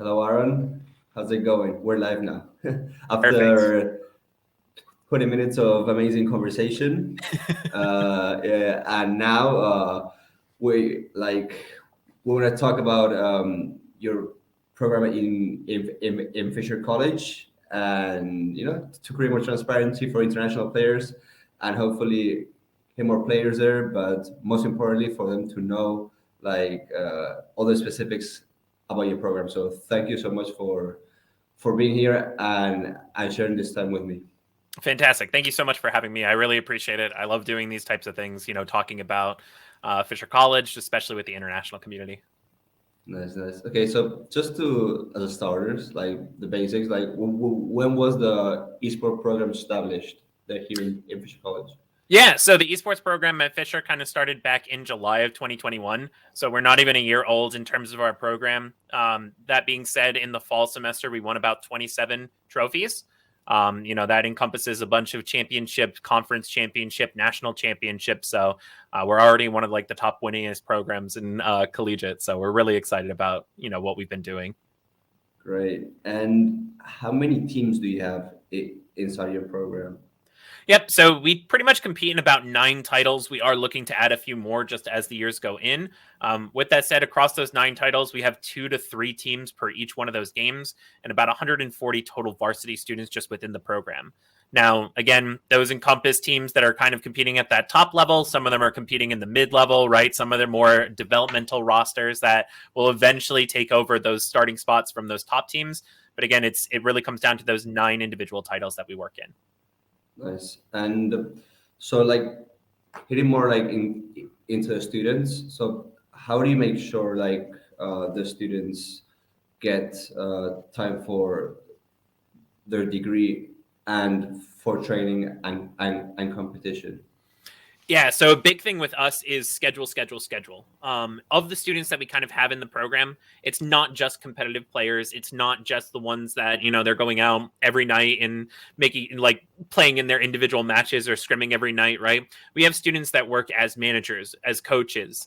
Hello, Aaron. How's it going? We're live now. Perfect. After 20 minutes of amazing conversation, yeah, and now we want to talk about your program in Fisher College, and to create more transparency for international players, and hopefully get more players there. But most importantly, for them to know all the specifics about your program. So thank you so much for being here and sharing this time with me. Fantastic. Thank you so much for having me. I really appreciate it. I love doing these types of things, talking about Fisher College, especially with the international community. Nice, nice. Okay, so just to as a starters, like the basics, like when was the esport program established there here in Fisher College? Yeah, so the esports program at Fisher kind of started back in July of 2021. So we're not even a year old in terms of our program. That being said, in the fall semester, we won about 27 trophies. That encompasses a bunch of championship, conference championship, national championship. So we're already one of like the top winningest programs in collegiate. So we're really excited about, what we've been doing. Great. And how many teams do you have inside your program? Yep. So we pretty much compete in about 9 titles. We are looking to add a few more just as the years go in. With that said, across those 9 titles, we have 2 to 3 teams per each one of those games and about 140 total varsity students just within the program. Now, again, those encompass teams that are kind of competing at that top level. Some of them are competing in the mid level, right? Some of them more developmental rosters that will eventually take over those starting spots from those top teams. But again, it really comes down to those 9 individual titles that we work in. Nice. And so like hitting more like into the students. So how do you make sure the students get time for their degree and for training and competition? Yeah, so a big thing with us is schedule, schedule, schedule. Of the students that we kind of have in the program, it's not just competitive players. It's not just the ones that, they're going out every night and making like playing in their individual matches or scrimming every night, right? We have students that work as managers, as coaches.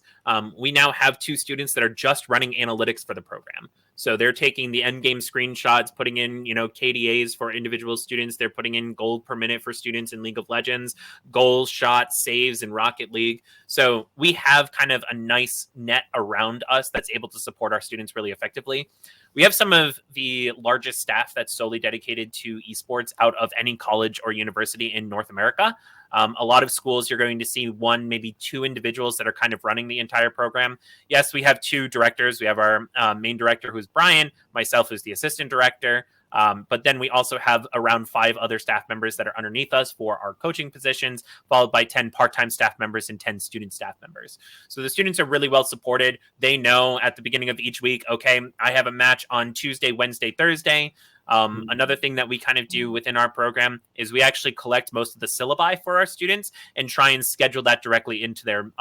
We now have 2 students that are just running analytics for the program. So they're taking the end game screenshots, putting in, KDAs for individual students. They're putting in gold per minute for students in League of Legends, goals, shots, saves in Rocket League. So we have kind of a nice net around us that's able to support our students really effectively. We have some of the largest staff that's solely dedicated to esports out of any college or university in North America. A lot of schools, you're going to see 1, maybe 2 individuals that are kind of running the entire program. Yes, we have 2 directors. We have our main director, who's Brian, myself, who's the assistant director. But then we also have around 5 other staff members that are underneath us for our coaching positions, followed by 10 part-time staff members and 10 student staff members. So the students are really well supported. They know at the beginning of each week, okay, I have a match on Tuesday, Wednesday, Thursday. Another thing that we kind of do within our program is we actually collect most of the syllabi for our students and try and schedule that directly into their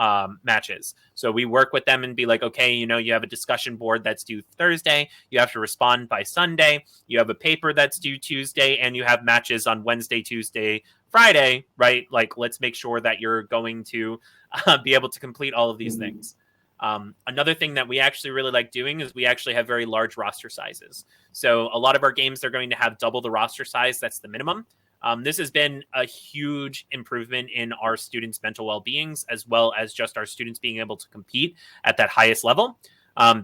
matches. So we work with them and be like, okay, you have a discussion board that's due Thursday. You have to respond by Sunday. You have a paper that's due Tuesday, and you have matches on Wednesday, Tuesday, Friday, right? Like, let's make sure that you're going to be able to complete all of these things. Another thing that we actually really like doing is we actually have very large roster sizes. So a lot of our games, they're going to have double the roster size. That's the minimum. This has been a huge improvement in our students' mental well-beings, as well as just our students being able to compete at that highest level.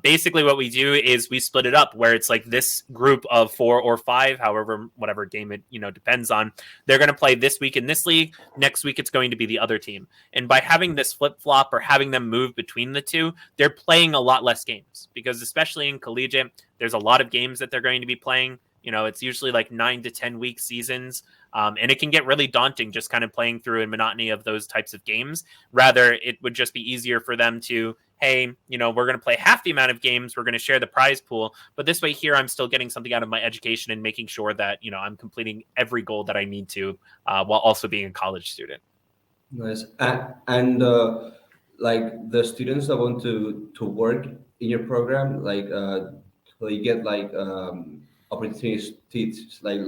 Basically what we do is we split it up where it's like this group of 4 or 5, however, whatever game it, depends on. They're going to play this week in this league. Next week, it's going to be the other team. And by having this flip flop or having them move between the 2, they're playing a lot less games because especially in collegiate, there's a lot of games that they're going to be playing. It's usually like 9 to 10 week seasons. And it can get really daunting just kind of playing through a monotony of those types of games. Rather, it would just be easier for them to, hey, we're going to play half the amount of games. We're going to share the prize pool. But this way here, I'm still getting something out of my education and making sure that, I'm completing every goal that I need to while also being a college student. Nice. And like the students that want to work in your program, they get opportunities, like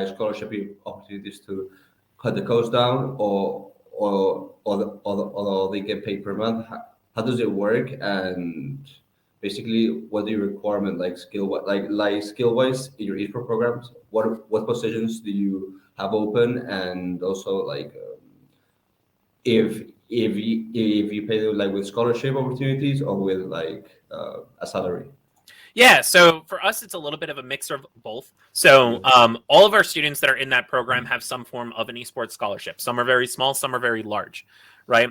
scholarship opportunities to cut the cost down, or they get paid per month. How does it work? And basically what the requirement like skill wise in your esports programs. What positions do you have open, and also like if you pay them like with scholarship opportunities or with like a salary. Yeah, so for us, it's a little bit of a mix of both. So all of our students that are in that program have some form of an esports scholarship. Some are very small, some are very large, right?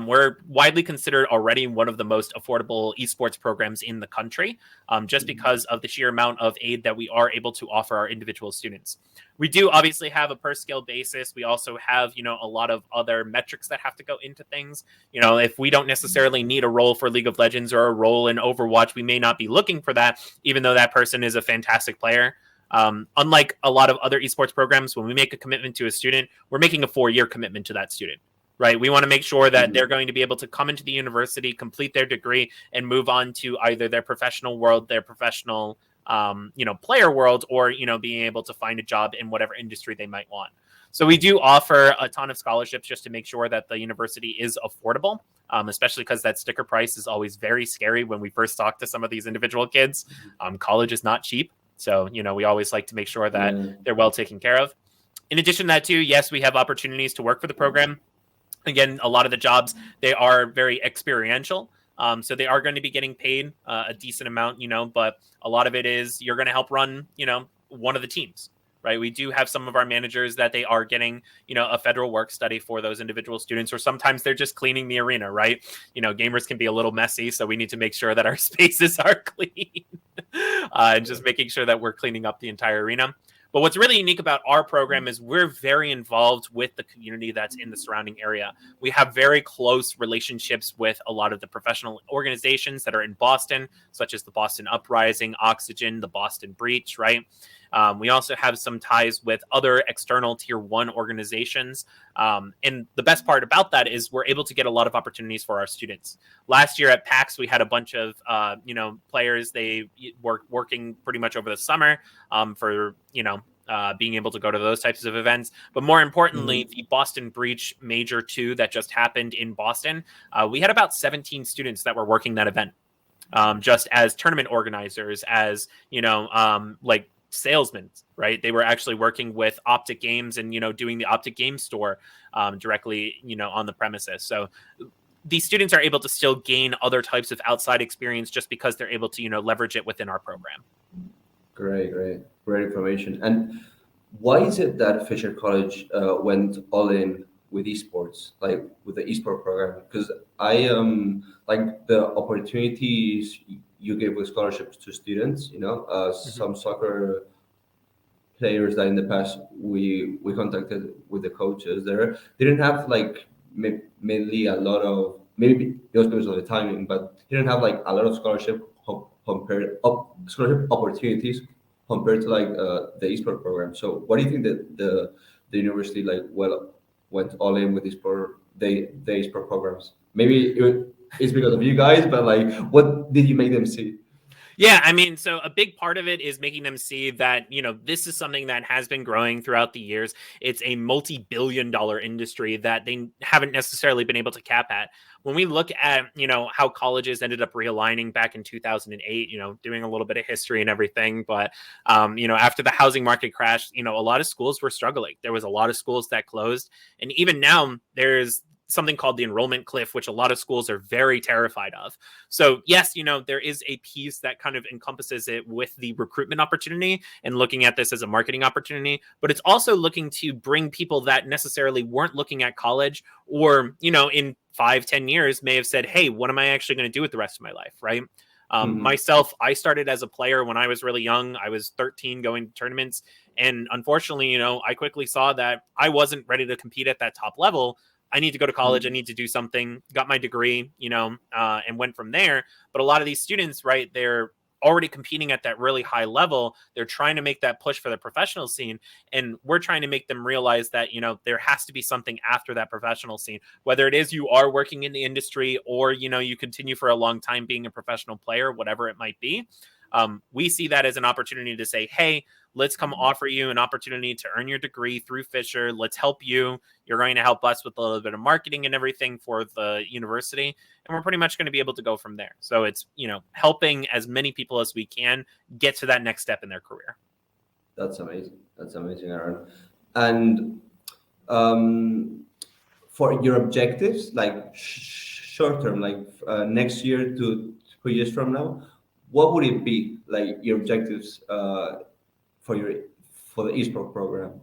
We're widely considered already one of the most affordable esports programs in the country, just because of the sheer amount of aid that we are able to offer our individual students. We do obviously have a per skill basis. We also have, a lot of other metrics that have to go into things. If we don't necessarily need a role for League of Legends or a role in Overwatch, we may not be looking for that, even though that person is a fantastic player. Unlike a lot of other esports programs, when we make a commitment to a student, we're making a 4-year commitment to that student, right? We want to make sure that they're going to be able to come into the university, complete their degree, and move on to either their professional world, their professional player world, or, being able to find a job in whatever industry they might want. So we do offer a ton of scholarships just to make sure that the university is affordable, especially because that sticker price is always very scary when we first talk to some of these individual kids. College is not cheap. So, we always like to make sure that they're well taken care of. In addition to that, too, yes, we have opportunities to work for the program. Again, a lot of the jobs, they are very experiential. So they are going to be getting paid a decent amount, but a lot of it is you're going to help run, one of the teams, right? We do have some of our managers that they are getting, a federal work study for those individual students, or sometimes they're just cleaning the arena, right? Gamers can be a little messy, so we need to make sure that our spaces are clean and just making sure that we're cleaning up the entire arena. But what's really unique about our program is we're very involved with the community that's in the surrounding area. We have very close relationships with a lot of the professional organizations that are in Boston, such as the Boston Uprising, Oxygen, the Boston Breach, right? We also have some ties with other external tier 1 organizations. And the best part about that is we're able to get a lot of opportunities for our students. Last year at PAX, we had a bunch of, players. They were working pretty much over the summer for, being able to go to those types of events. But more importantly, the Boston Breach Major 2 that just happened in Boston, we had about 17 students that were working that event. Just as tournament organizers, as, like salesmen, right? They were actually working with Optic Games and, doing the Optic Games store directly, on the premises. So these students are able to still gain other types of outside experience just because they're able to, leverage it within our program. Great information. And why is it that Fisher College went all in with esports, like with the esport program? Because I like the opportunities you give with scholarships to students. Some soccer players that in the past we contacted with the coaches there didn't have like mainly a lot of, maybe it was because of the timing, but didn't have like a lot of scholarship opportunities compared to like the esport program. So what do you think that the university went all in with the esport programs? Maybe it's because of you guys, but like what did you make them see? Yeah, I mean, so a big part of it is making them see that, this is something that has been growing throughout the years. It's a multi-billion-dollar industry that they haven't necessarily been able to cap at. When we look at, how colleges ended up realigning back in 2008, doing a little bit of history and everything. But, after the housing market crashed, a lot of schools were struggling. There was a lot of schools that closed. And even now, there's something called the enrollment cliff, which a lot of schools are very terrified of. So yes, there is a piece that kind of encompasses it with the recruitment opportunity and looking at this as a marketing opportunity, but it's also looking to bring people that necessarily weren't looking at college or, in 5-10 years may have said, hey, what am I actually going to do with the rest of my life? Right. Myself, I started as a player when I was really young. I was 13 going to tournaments. And unfortunately, I quickly saw that I wasn't ready to compete at that top level. I need to go to college. I need to do something, got my degree, and went from there. But a lot of these students, right, they're already competing at that really high level. They're trying to make that push for the professional scene. And we're trying to make them realize that, there has to be something after that professional scene, whether it is you are working in the industry or, you continue for a long time being a professional player, whatever it might be. We see that as an opportunity to say, hey, let's come offer you an opportunity to earn your degree through Fisher. Let's help you. You're going to help us with a little bit of marketing and everything for the university. And we're pretty much going to be able to go from there. So it's, helping as many people as we can get to that next step in their career. That's amazing. That's amazing, Aaron. And for your objectives, like short term, like next year to 2 years from now, what would it be? Like your objectives for the esports program?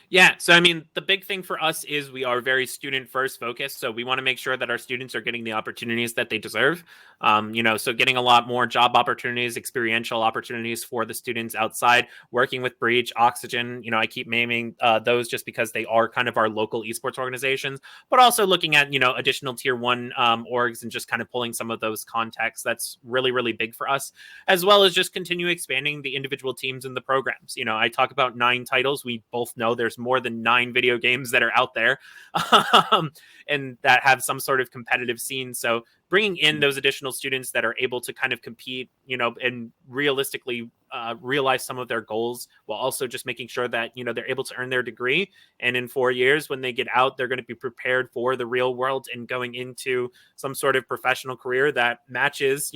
Yeah. So, the big thing for us is we are very student first focused. So we want to make sure that our students are getting the opportunities that they deserve. So getting a lot more job opportunities, experiential opportunities for the students outside, working with Breach, Oxygen. I keep naming those just because they are kind of our local esports organizations, but also looking at, additional tier one orgs and just kind of pulling some of those contacts. That's really, really big for us, as well as just continue expanding the individual teams and the programs. I talk about 9 titles. We both know there's more than 9 video games that are out there and that have some sort of competitive scene. So bringing in those additional students that are able to kind of compete, and realistically realize some of their goals, while also just making sure that, they're able to earn their degree. And in 4 years, when they get out, they're going to be prepared for the real world and going into some sort of professional career that matches,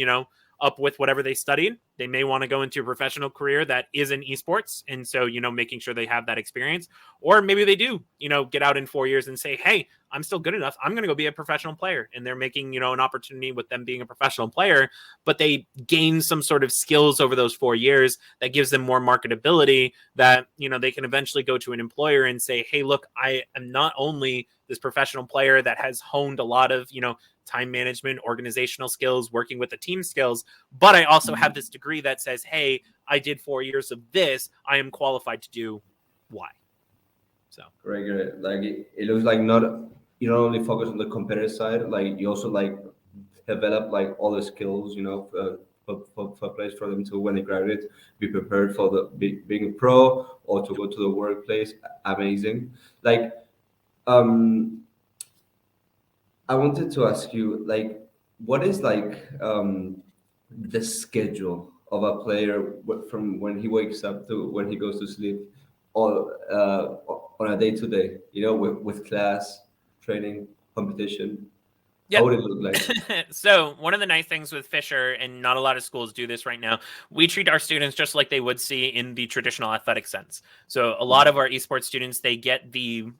up with whatever they studied. They may want to go into a professional career that is in esports. And so, making sure they have that experience, or maybe they do, get out in 4 years and say, hey, I'm still good enough. I'm going to go be a professional player. And they're making, an opportunity with them being a professional player, but they gain some sort of skills over those 4 years that gives them more marketability that, they can eventually go to an employer and say, hey, look, I am not only this professional player that has honed a lot of, time management, organizational skills, working with the team skills, but I also have this degree that says, hey, I did 4 years of this. I am qualified to do Y. So Great. Like it looks like not you don't only focus on the competitive side, like you also like develop like all the skills, for players, for them to, when they graduate, be prepared for being a pro or to go to the workplace. Amazing. Like I wanted to ask you, like, what is like the schedule of a player from when he wakes up to when he goes to sleep, or on a day to day, with class, training, competition? Yep. How would it look like? So one of the nice things with Fisher, and not a lot of schools do this right now, we treat our students just like they would see in the traditional athletic sense. So a lot of our esports students, they get the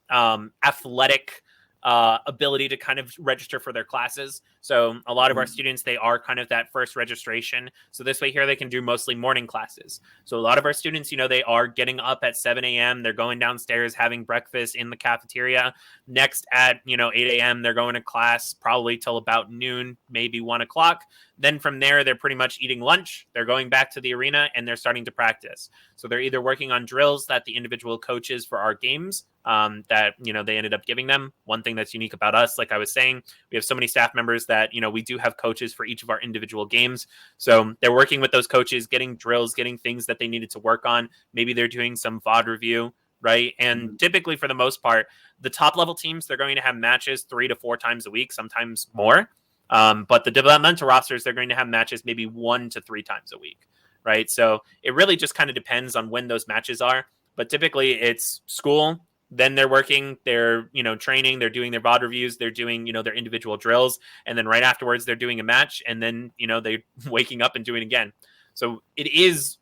athletic ability to kind of register for their classes. So a lot of our students, they are kind of that first registration. So this way here, they can do mostly morning classes. So a lot of our students, they are getting up at 7 a.m. They're going downstairs, having breakfast in the cafeteria. Next at, 8 a.m., they're going to class probably till about noon, maybe 1 o'clock. Then from there, they're pretty much eating lunch. They're going back to the arena and they're starting to practice. So they're either working on drills that the individual coaches for our games that, they ended up giving them. One thing that's unique about us, like I was saying, we have so many staff members that, we do have coaches for each of our individual games. So they're working with those coaches, getting drills, getting things that they needed to work on. Maybe they're doing some VOD review, right? And typically, for the most part, the top level teams, they're going to have matches 3 to 4 times a week, sometimes more. But the developmental rosters, they're going to have matches maybe 1 to 3 times a week, right? So it really just kind of depends on when those matches are. But typically it's school, then they're working, they're, training, they're doing their VOD reviews, they're doing, their individual drills. And then right afterwards, they're doing a match. And then, they're waking up and doing it again. So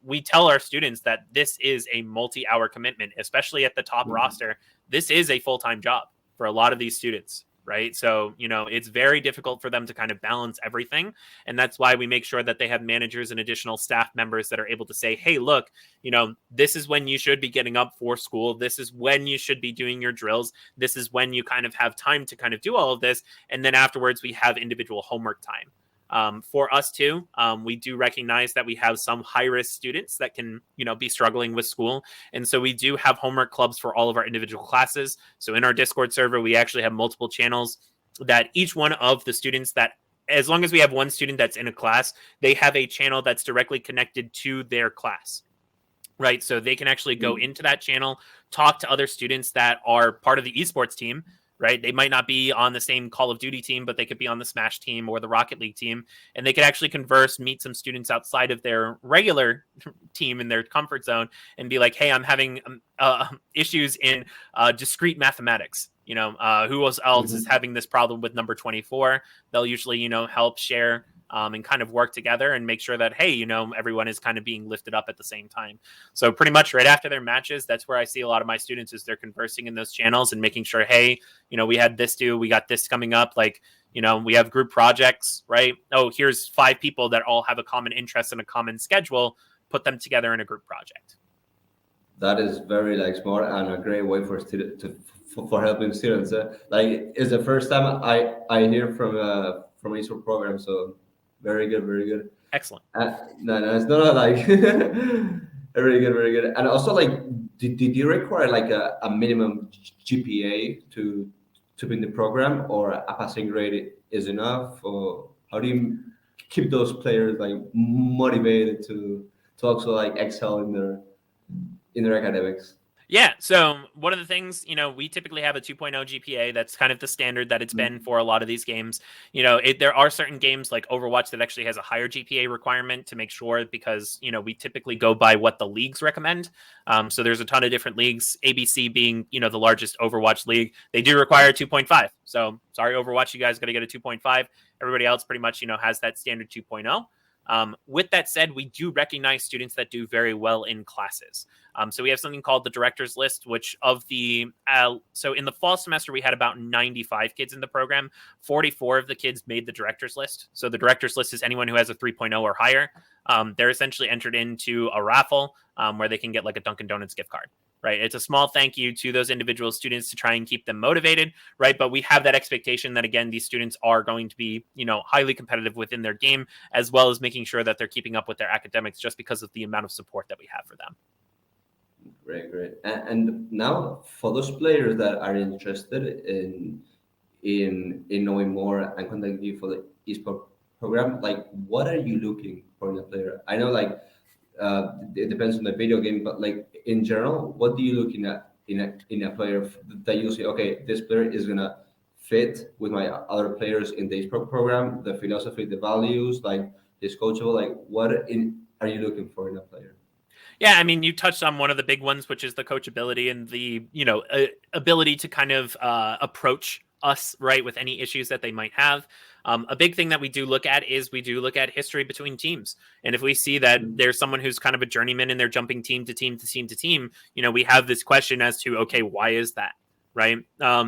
we tell our students that this is a multi-hour commitment, especially at the top roster. This is a full-time job for a lot of these students. Right. So, it's very difficult for them to kind of balance everything. And that's why we make sure that they have managers and additional staff members that are able to say, hey, look, this is when you should be getting up for school. This is when you should be doing your drills. This is when you kind of have time to kind of do all of this. And then afterwards, we have individual homework time. For us too, we do recognize that we have some high-risk students that can, be struggling with school. And so we do have homework clubs for all of our individual classes. So in our Discord server, we actually have multiple channels that each one of the students that, as long as we have one student that's in a class, they have a channel that's directly connected to their class. Right. So they can actually go into that channel, talk to other students that are part of the esports team, right? They might not be on the same Call of Duty team, but they could be on the Smash team or the Rocket League team, and they could actually converse, meet some students outside of their regular team in their comfort zone, and be like, "Hey, I'm having issues in discrete mathematics. Who else is having this problem with number 24?" They'll usually, help share and kind of work together and make sure that, hey, everyone is kind of being lifted up at the same time. So pretty much right after their matches, that's where I see a lot of my students is they're conversing in those channels and making sure, hey, we had this due, we got this coming up. Like, we have group projects, right? Oh, here's 5 people that all have a common interest and a common schedule. Put them together in a group project. That is very smart and a great way for student for helping students. It's the first time I hear from an esports program, so very good, very good. Excellent. No, it's not very good, very good. And also, did you require a minimum GPA to be in the program, or a passing grade is enough? Or how do you keep those players motivated to also excel in their academics? Yeah. So one of the things, we typically have a 2.0 GPA. That's kind of the standard that it's been for a lot of these games. There are certain games like Overwatch that actually has a higher GPA requirement to make sure, because, we typically go by what the leagues recommend. So there's a ton of different leagues, ABC being, the largest Overwatch league. They do require 2.5. So sorry, Overwatch, you guys got to get a 2.5. Everybody else pretty much, has that standard 2.0. With that said, we do recognize students that do very well in classes. So we have something called the director's list, which so in the fall semester, we had about 95 kids in the program. 44 of the kids made the director's list. So the director's list is anyone who has a 3.0 or higher. They're essentially entered into a raffle where they can get a Dunkin' Donuts gift card. Right. It's a small thank you to those individual students to try and keep them motivated. Right. But we have that expectation that, again, these students are going to be, highly competitive within their game, as well as making sure that they're keeping up with their academics just because of the amount of support that we have for them. Great, great. And now for those players that are interested in knowing more and contacting you for the esports program, what are you looking for in a player? I know it depends on the video game, but in general, what do you looking at in a player that you say, okay, this player is gonna fit with my other players in the esports program, the philosophy, the values, his coachable, what are you looking for in a player? Yeah, I mean, you touched on one of the big ones, which is the coachability and the, ability to kind of approach us, right, with any issues that they might have. A big thing that we do look at is we do look at history between teams. And if we see that there's someone who's kind of a journeyman and they're jumping team to team to team to team, we have this question as to, okay, why is that, right?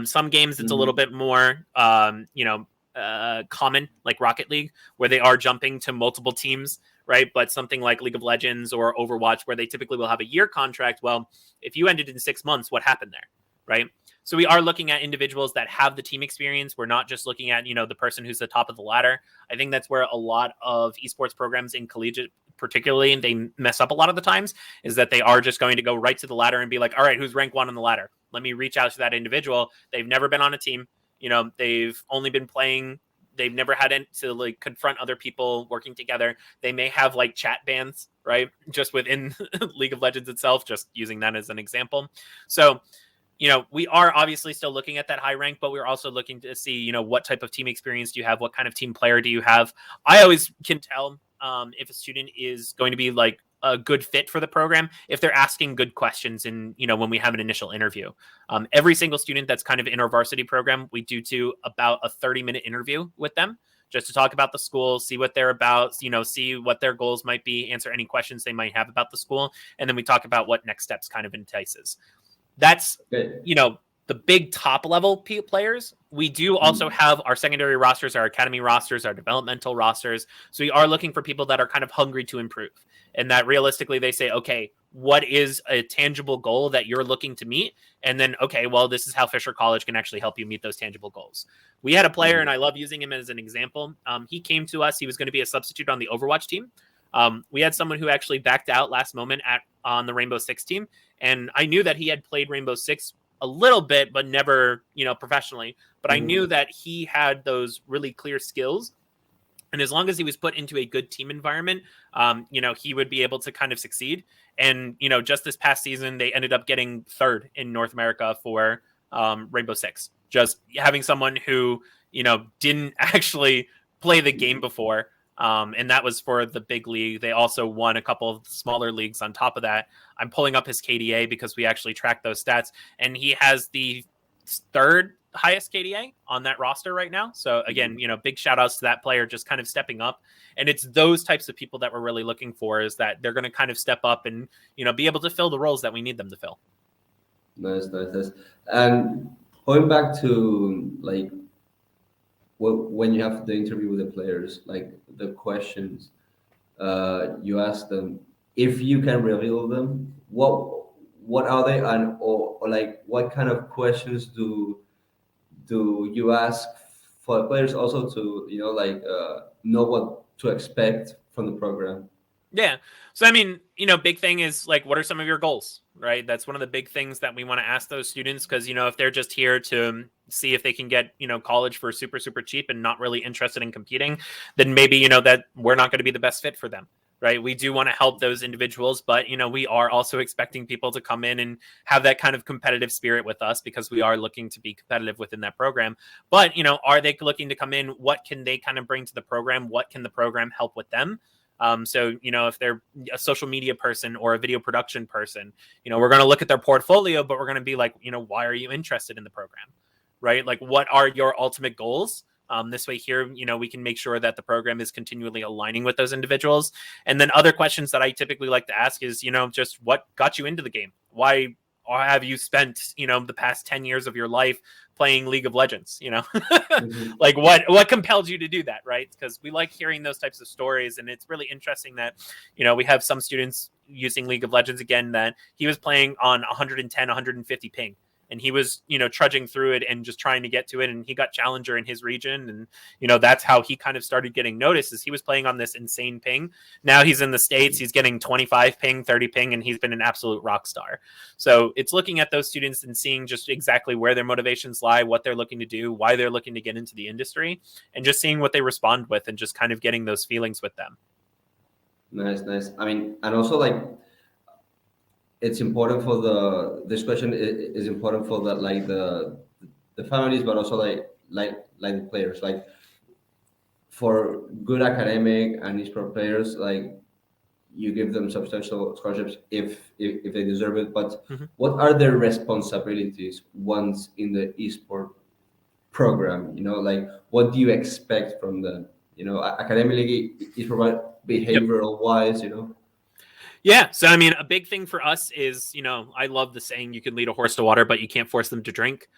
Some games it's a little bit more, common, like Rocket League, where they are jumping to multiple teams, right? But something like League of Legends or Overwatch, where they typically will have a year contract. Well, if you ended in 6 months, what happened there, right? So we are looking at individuals that have the team experience. We're not just looking at, the person who's the top of the ladder. I think that's where a lot of esports programs in collegiate, particularly, and they mess up a lot of the times, is that they are just going to go right to the ladder and be like, all right, who's rank 1 on the ladder? Let me reach out to that individual. They've never been on a team. They've only been playing. They've never had to confront other people working together. They may have chat bans, right? Just within League of Legends itself, just using that as an example. So, we are obviously still looking at that high rank, but we're also looking to see, what type of team experience do you have? What kind of team player do you have? I always can tell if a student is going to be a good fit for the program if they're asking good questions and, when we have an initial interview. Every single student that's kind of in our varsity program, we do about a 30-minute interview with them just to talk about the school, see what they're about, see what their goals might be, answer any questions they might have about the school. And then we talk about what next steps kind of entices. That's, the big top level players. We do also have our secondary rosters, our academy rosters, our developmental rosters. So we are looking for people that are kind of hungry to improve, and that realistically they say, okay, what is a tangible goal that you're looking to meet? And then, okay, well, this is how Fisher College can actually help you meet those tangible goals. We had a player, and I love using him as an example. He came to us. He was going to be a substitute on the Overwatch team. We had someone who actually backed out last moment on the Rainbow Six team. And I knew that he had played Rainbow Six a little bit, but never, professionally. But I knew that he had those really clear skills. And as long as he was put into a good team environment, he would be able to kind of succeed. And, just this past season, they ended up getting 3rd in North America for Rainbow Six. just having someone who, didn't actually play the game before. And that was for the big league. They also won a couple of smaller leagues on top of that. I'm pulling up his KDA because we actually track those stats, and he has the third highest KDA on that roster right now. So again, big shout outs to that player just kind of stepping up. And it's those types of people that we're really looking for, is that they're going to kind of step up and, be able to fill the roles that we need them to fill. Nice. And going back to like, when you have the interview with the players, like the questions you ask them, if you can reveal them, what are they, and or like what kind of questions do you ask for the players also to know what to expect from the program? Yeah. So, I mean, big thing is like, what are some of your goals, right? That's one of the big things that we want to ask those students, because, if they're just here to see if they can get, college for super, super cheap and not really interested in competing, then maybe, that we're not going to be the best fit for them, right? We do want to help those individuals, but, we are also expecting people to come in and have that kind of competitive spirit with us, because we are looking to be competitive within that program. But, are they looking to come in? What can they kind of bring to the program? What can the program help with them? So, if they're a social media person or a video production person, we're going to look at their portfolio, but we're going to be like, why are you interested in the program, right? Like, what are your ultimate goals? This way here, we can make sure that the program is continually aligning with those individuals. And then other questions that I typically like to ask is, just what got you into the game? Why have you spent, the past 10 years of your life playing League of Legends, Mm-hmm. like what compelled you to do that, right? Because we like hearing those types of stories. And it's really interesting that, we have some students using League of Legends again, that he was playing on 110, 150 ping. And he was, trudging through it and just trying to get to it. And he got challenger in his region. And, that's how he kind of started getting noticed, is he was playing on this insane ping. Now he's in the States, he's getting 25 ping, 30 ping, and he's been an absolute rock star. So it's looking at those students and seeing just exactly where their motivations lie, what they're looking to do, why they're looking to get into the industry, and just seeing what they respond with and just kind of getting those feelings with them. Nice. I mean, and also like, it's important for this question is important for the families, but also like the players, like for good academic and esports players, like you give them substantial scholarships if they deserve it. But Mm-hmm. what are their responsibilities once in the esport program? Like what do you expect from them? Academically, esport behavioral wise. Yeah. So, I mean, a big thing for us is, I love the saying, you can lead a horse to water, but you can't force them to drink.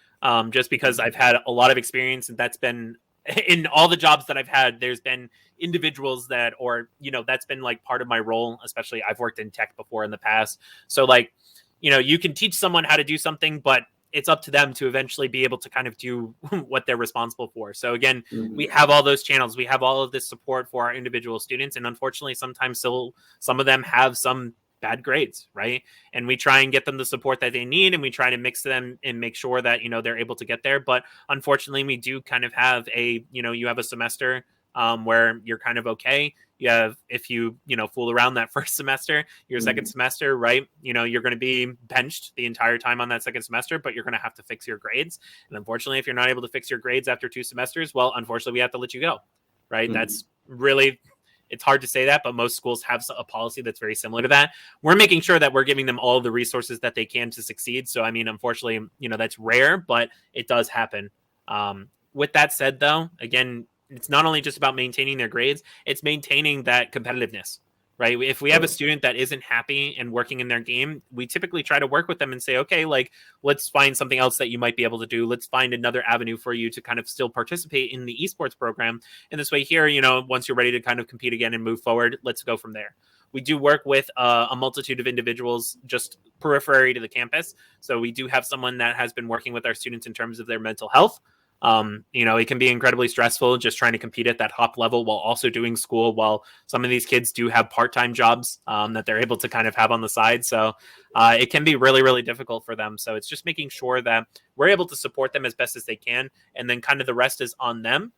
Just because I've had a lot of experience, and that's been in all the jobs that I've had, there's been individuals that, or, that's been like part of my role, especially I've worked in tech before in the past. So like, you can teach someone how to do something, but it's up to them to eventually be able to kind of do what they're responsible for. So again, we have all those channels. We have all of this support for our individual students. And unfortunately, sometimes still some of them have some bad grades, right? And we try and get them the support that they need, and we try to mix them and make sure that, they're able to get there. But unfortunately, we do kind of have you have a semester where you're kind of okay. You have, if you fool around that first semester, your second semester, right? You're going to be benched the entire time on that second semester, but you're going to have to fix your grades. And unfortunately, if you're not able to fix your grades after 2 semesters, well, unfortunately, we have to let you go, right? That's really, it's hard to say that, but most schools have a policy that's very similar to that. We're making sure that we're giving them all the resources that they can to succeed. So, I mean, unfortunately, that's rare, but it does happen. With that said, though, again, it's not only just about maintaining their grades, it's maintaining that competitiveness, right? If we have a student that isn't happy and working in their game, we typically try to work with them and say, okay, like, let's find something else that you might be able to do. Let's find another avenue for you to kind of still participate in the esports program. And this way here, once you're ready to kind of compete again and move forward, let's go from there. We do work with a multitude of individuals just periphery to the campus. So we do have someone that has been working with our students in terms of their mental health. It can be incredibly stressful just trying to compete at that top level while also doing school, while some of these kids do have part-time jobs that they're able to kind of have on the side. So it can be really, really difficult for them. So it's just making sure that we're able to support them as best as they can. And then kind of the rest is on them.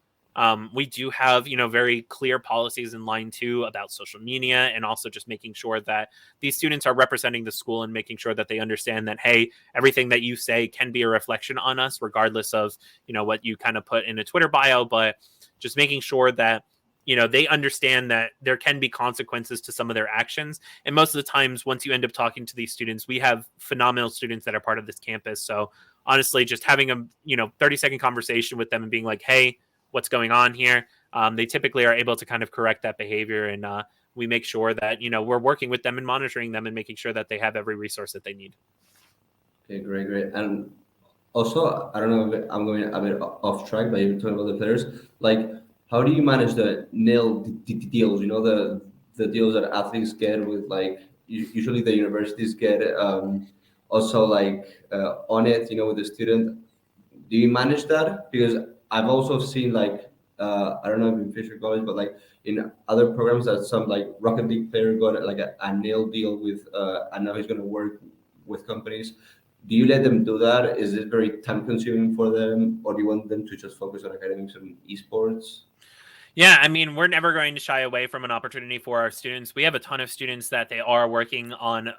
We do have, very clear policies in line 2 about social media, and also just making sure that these students are representing the school and making sure that they understand that, hey, everything that you say can be a reflection on us, regardless of, what you kind of put in a Twitter bio, but just making sure that, they understand that there can be consequences to some of their actions. And most of the times, once you end up talking to these students, we have phenomenal students that are part of this campus. So honestly, just having a, 30-second conversation with them and being like, hey, what's going on here. They typically are able to kind of correct that behavior, and we make sure that we're working with them and monitoring them and making sure that they have every resource that they need. Okay, great. And also, I don't know if I'm going a bit off track, but you're talking about the players. Like, how do you manage the nil deals? The deals that athletes get with, like, usually the universities get, also like on it. With the student. Do you manage that? Because I've also seen, like, I don't know if in Fisher College, but like in other programs that some like Rocket League player got like a nil deal with, and now he's going to work with companies. Do you let them do that? Is it very time consuming for them, or do you want them to just focus on academics and esports? Yeah, I mean, we're never going to shy away from an opportunity for our students. We have a ton of students that they are working on,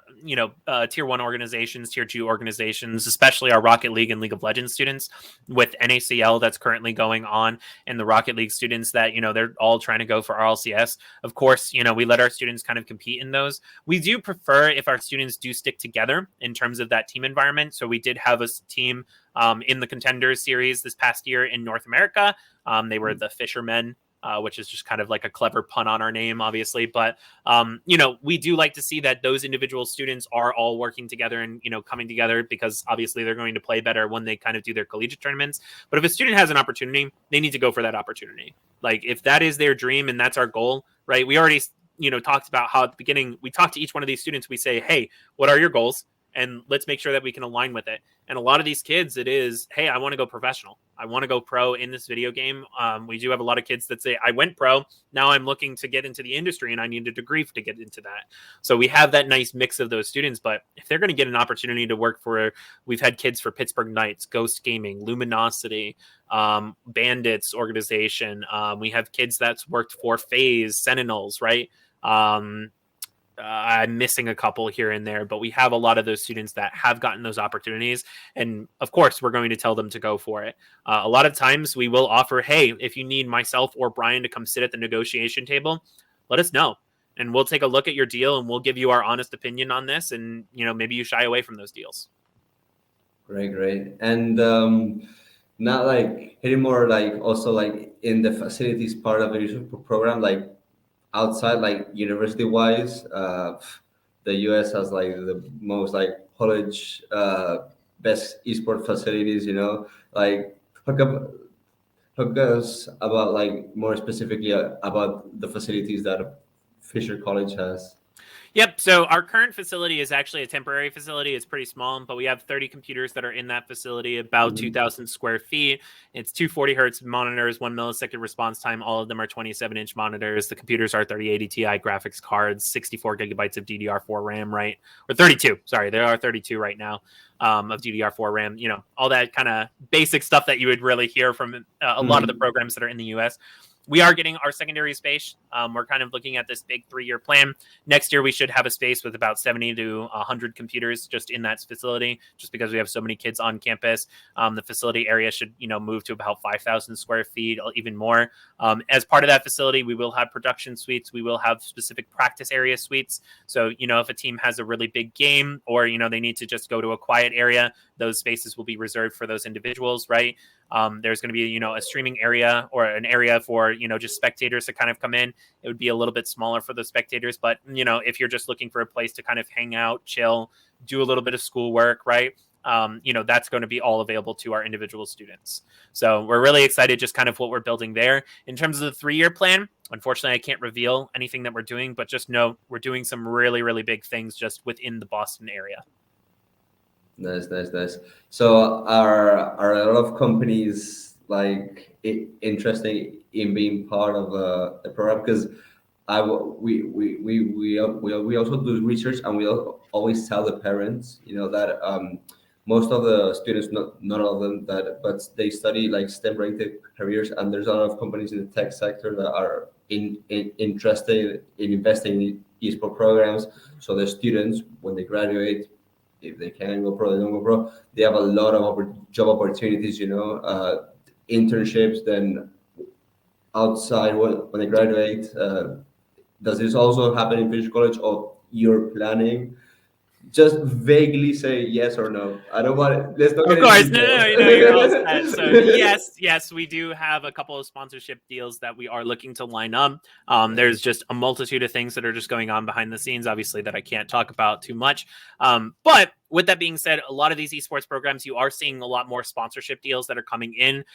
tier 1 organizations, tier 2 organizations, especially our Rocket League and League of Legends students with NACL that's currently going on, and the Rocket League students that, they're all trying to go for RLCS. Of course, we let our students kind of compete in those. We do prefer if our students do stick together in terms of that team environment. So we did have a team in the Contenders series this past year in North America. They were the Fishermen, which is just kind of like a clever pun on our name, obviously. But, we do like to see that those individual students are all working together and, coming together, because obviously they're going to play better when they kind of do their collegiate tournaments. But if a student has an opportunity, they need to go for that opportunity. Like, if that is their dream and that's our goal, right? We already, talked about how at the beginning, we talk to each one of these students. We say, hey, what are your goals? And let's make sure that we can align with it. And a lot of these kids, it is, hey, I want to go professional. I want to go pro in this video game. We do have a lot of kids that say, I went pro. Now I'm looking to get into the industry and I need a degree to get into that. So we have that nice mix of those students. But if they're going to get an opportunity to work for, we've had kids for Pittsburgh Knights, Ghost Gaming, Luminosity, Bandits organization. We have kids that's worked for FaZe, Sentinels, right? I'm missing a couple here and there, but we have a lot of those students that have gotten those opportunities. And of course, we're going to tell them to go for it. A lot of times we will offer, hey, if you need myself or Brian to come sit at the negotiation table, let us know. And we'll take a look at your deal and we'll give you our honest opinion on this. And, maybe you shy away from those deals. Great. And not like any more, like also like in the facilities part of the research program, like outside, like university wise, the US has like the most like college, best esport facilities, like hook up talk us about, like, more specifically, about the facilities that Fisher College has. Yep. So our current facility is actually a temporary facility. It's pretty small, but we have 30 computers that are in that facility, about 2,000 square feet. It's 240 hertz monitors, 1 millisecond response time. All of them are 27-inch monitors. The computers are 3080 Ti graphics cards, 64 gigabytes of DDR4 RAM, right? Or 32. Sorry, there are 32 right now of DDR4 RAM. All that kind of basic stuff that you would really hear from a lot of the programs that are in the US. We are getting our secondary space. We're kind of looking at this big 3-year plan. Next year, we should have a space with about 70 to 100 computers just in that facility, just because we have so many kids on campus. The facility area should, move to about 5,000 square feet, even more. As part of that facility, we will have production suites. We will have specific practice area suites. So, if a team has a really big game or, they need to just go to a quiet area, those spaces will be reserved for those individuals, right? There's going to be, a streaming area or an area for, just spectators to kind of come in. It would be a little bit smaller for the spectators, but, if you're just looking for a place to kind of hang out, chill, do a little bit of schoolwork, right? That's going to be all available to our individual students. So we're really excited just kind of what we're building there. In terms of the 3-year plan, unfortunately, I can't reveal anything that we're doing, but just know we're doing some really, really big things just within the Boston area. Nice. So are a lot of companies like interested in being part of the program? Because we also do research, and we always tell the parents, that most of the students, not all of them, but they study like STEM related careers, and there's a lot of companies in the tech sector that are interested in investing in esports programs. So the students, when they graduate, if they can go pro, they don't go pro. They have a lot of job opportunities, internships. Then outside, when they graduate, does this also happen in Fisher College, or you're planning? Just vaguely say yes or no. I don't want it. Let's not Of get into course, no, you're all set. So details. yes, we do have a couple of sponsorship deals that we are looking to line up. There's just a multitude of things that are just going on behind the scenes, obviously, that I can't talk about too much. But with that being said, a lot of these esports programs, you are seeing a lot more sponsorship deals that are coming in.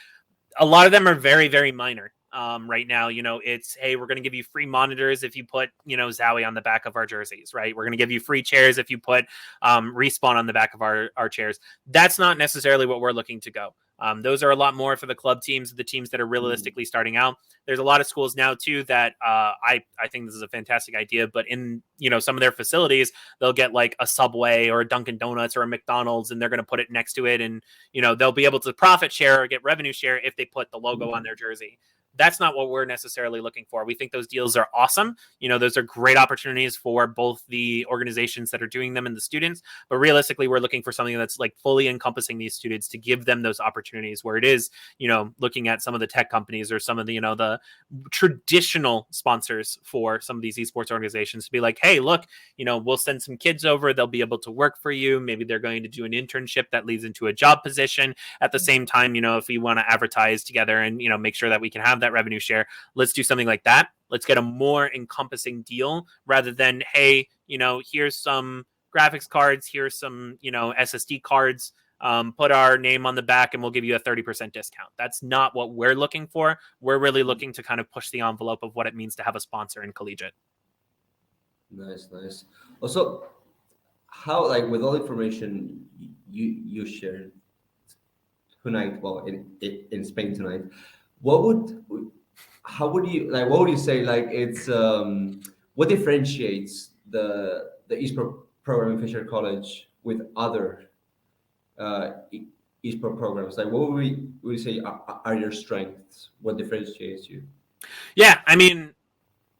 A lot of them are very, very minor. Right now, it's, hey, we're going to give you free monitors if you put, Zowie on the back of our jerseys, right? We're going to give you free chairs if you put Respawn on the back of our chairs. That's not necessarily what we're looking to go. Those are a lot more for the club teams, the teams that are realistically starting out. There's a lot of schools now too that I think this is a fantastic idea, but in some of their facilities, they'll get like a Subway or a Dunkin' Donuts or a McDonald's, and they're going to put it next to it, and they'll be able to profit share or get revenue share if they put the logo on their jersey. That's not what we're necessarily looking for. We think those deals are awesome. Those are great opportunities for both the organizations that are doing them and the students. But realistically, we're looking for something that's like fully encompassing these students to give them those opportunities, where it is, looking at some of the tech companies or some of the, the traditional sponsors for some of these esports organizations to be like, hey, look, we'll send some kids over. They'll be able to work for you. Maybe they're going to do an internship that leads into a job position. At the same time, if we want to advertise together and, make sure that we can have that revenue share, let's do something like that. Let's get a more encompassing deal rather than, hey, here's some graphics cards, here's some, SSD cards, put our name on the back and we'll give you a 30% discount. That's not what we're looking for. We're really looking to kind of push the envelope of what it means to have a sponsor in collegiate. Nice. Also, how, like, with all the information you shared tonight, well, in Spain tonight, what would you say, like, it's what differentiates the esports program in Fisher College with other esports programs? Like, what would we say are your strengths? What differentiates you? Yeah, I mean,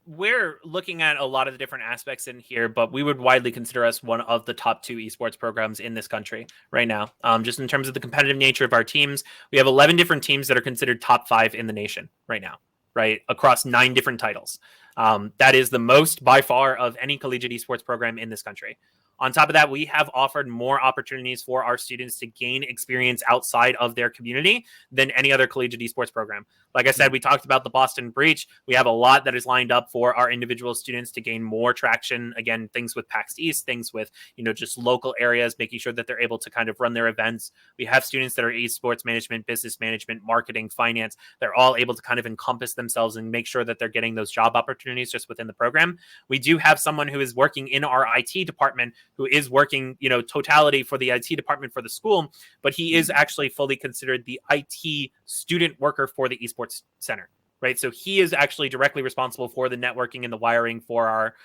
we're looking at a lot of the different aspects in here, but we would widely consider us one of the top 2 esports programs in this country right now. Just in terms of the competitive nature of our teams, we have 11 different teams that are considered top 5 in the nation right now, right? Across 9 different titles. That is the most by far of any collegiate esports program in this country. On top of that, we have offered more opportunities for our students to gain experience outside of their community than any other collegiate esports program. Like I said, we talked about the Boston Breach. We have a lot that is lined up for our individual students to gain more traction. Again, things with PAX East, things with, just local areas, making sure that they're able to kind of run their events. We have students that are esports management, business management, marketing, finance. They're all able to kind of encompass themselves and make sure that they're getting those job opportunities just within the program. We do have someone who is working in our IT department who is working, totality for the IT department for the school, but he is actually fully considered the IT student worker for the esports center, right? So he is actually directly responsible for the networking and the wiring for our,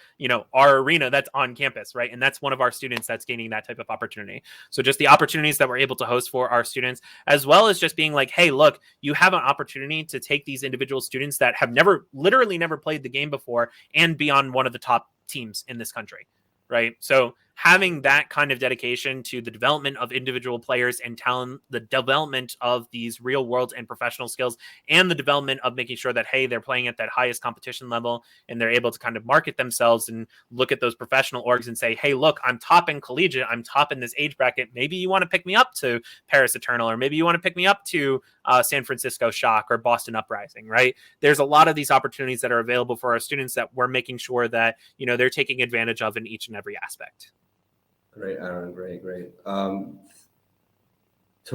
our arena that's on campus, right? And that's one of our students that's gaining that type of opportunity. So just the opportunities that we're able to host for our students, as well as just being like, hey, look, you have an opportunity to take these individual students that have literally never played the game before and be on one of the top teams in this country, right? So having that kind of dedication to the development of individual players and talent, the development of these real world and professional skills, and the development of making sure that, hey, they're playing at that highest competition level and they're able to kind of market themselves and look at those professional orgs and say, hey, look, I'm top in collegiate, I'm top in this age bracket. Maybe you want to pick me up to Paris Eternal, or maybe you want to pick me up to San Francisco Shock or Boston Uprising, right? There's a lot of these opportunities that are available for our students that we're making sure that, they're taking advantage of in each and every aspect. Great, Aaron. Great. To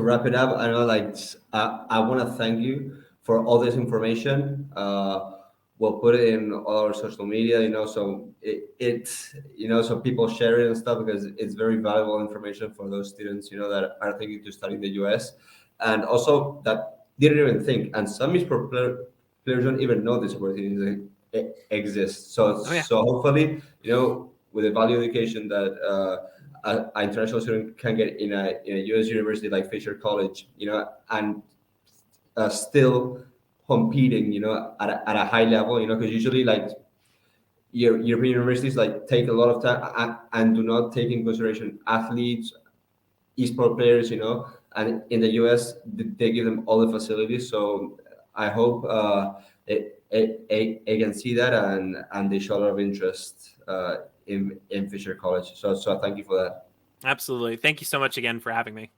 wrap it up, I know, like, I want to thank you for all this information. We'll put it in all our social media, so it's so people share it and stuff, because it's very valuable information for those students, that are thinking to study in the US, and also that didn't even think, and some esports players don't even know this opportunity exist. So Oh, yeah. so hopefully, with the value education that an international student can get in a US university like Fisher College, and still competing, at a high level, because usually like European universities like take a lot of time and do not take in consideration athletes, esport players, and in the US they give them all the facilities. So I hope I can see that and they show a lot of interest in Fisher College. So thank you for that. Absolutely. Thank you so much again for having me.